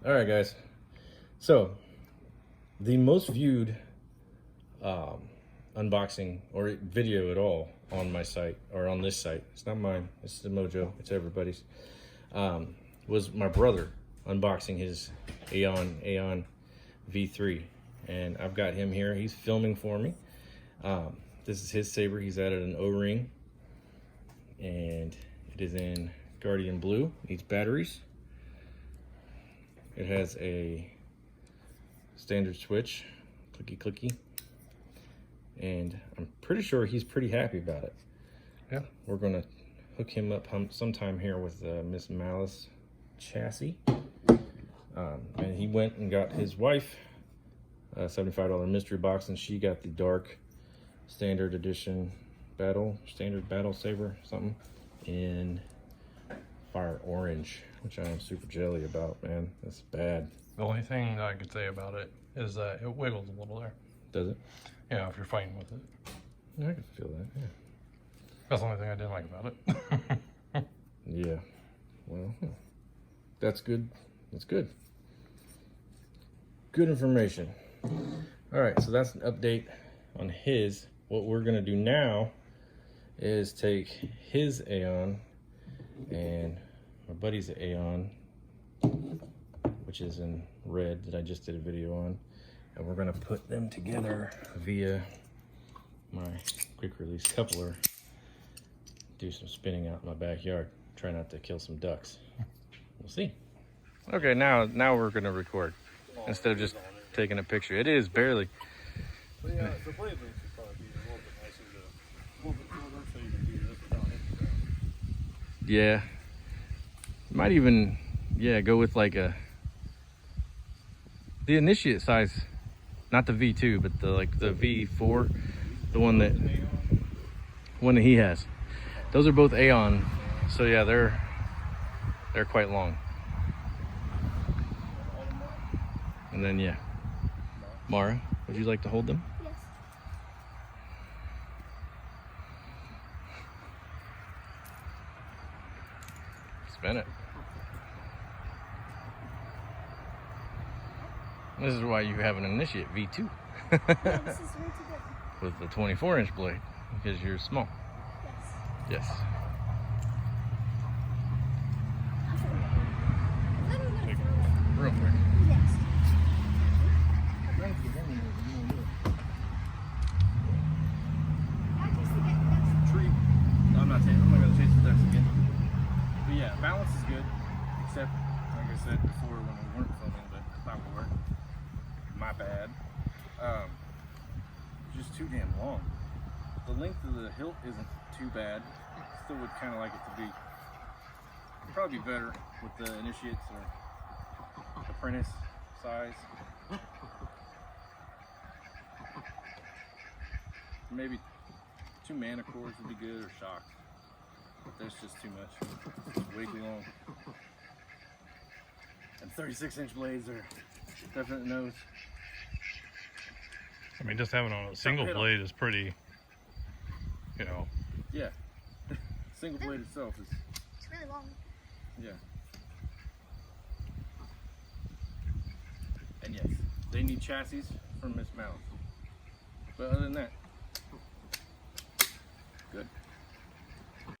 All right, guys. So, the most viewed unboxing or video at all on my site, or on this site, it's not mine, it's the Mojo, it's everybody's, was my brother unboxing his Aeon V3. And I've got him here, he's filming for me. This is his saber, he's added an O-ring. And it is in Guardian Blue, needs batteries. It has a standard switch, clicky clicky, and I'm pretty sure he's pretty happy about it. Yeah, we're gonna hook him up sometime here with Miss Malice chassis. And he went and got his wife a $75 mystery box, and she got the dark standard edition standard battle saber, something in fire orange, which I am super jelly about, man. That's bad. the only thing that I could say about it is that it wiggles a little there. Does it? Yeah, if you're fighting with it. I can feel that, yeah. That's the only thing I didn't like about it. Yeah, well, that's good. That's good. Good information. All right, so that's an update on his. What we're gonna do now is take his Aeon and my buddy's Aeon, which is in red, that I just did a video on, and we're gonna put them together via my quick release coupler. Do some spinning out in my backyard. Try not to kill some ducks. We'll see. Okay, now we're gonna record instead of just taking a picture. It is barely. But yeah, the blade length should probably be a little bit nicer, a little bit shorter, so you can do this without hitting the ground. Yeah. Might even, yeah, go with like the initiate size, not the V2, but the V4, the one that he has. Those are both Aeon, so yeah, they're quite long. And then yeah, Mara, would you like to hold them? Yes. Spin it. This is why you have an initiate V2. Yeah, this is way too good. With the 24-inch blade, because you're small. Yes. Yes. Real quick. Yes. Tree. No, I'm not gonna chase the ducks again. But yeah, balance is good, except like I said before when we weren't filming, but thought we were. My bad. Just too damn long. The length of the hilt isn't too bad. Still would kind of like it to be. Probably better with the initiates or apprentice size. Maybe 2 mana cores would be good, or shock. But that's just too much. It's way too long. And 36-inch blades are definite no's. I mean, just having a single blade is pretty, you know. Yeah. Single blade itself is. It's really long. Yeah. And yes, they need chassis from Miss Malice. But other than that,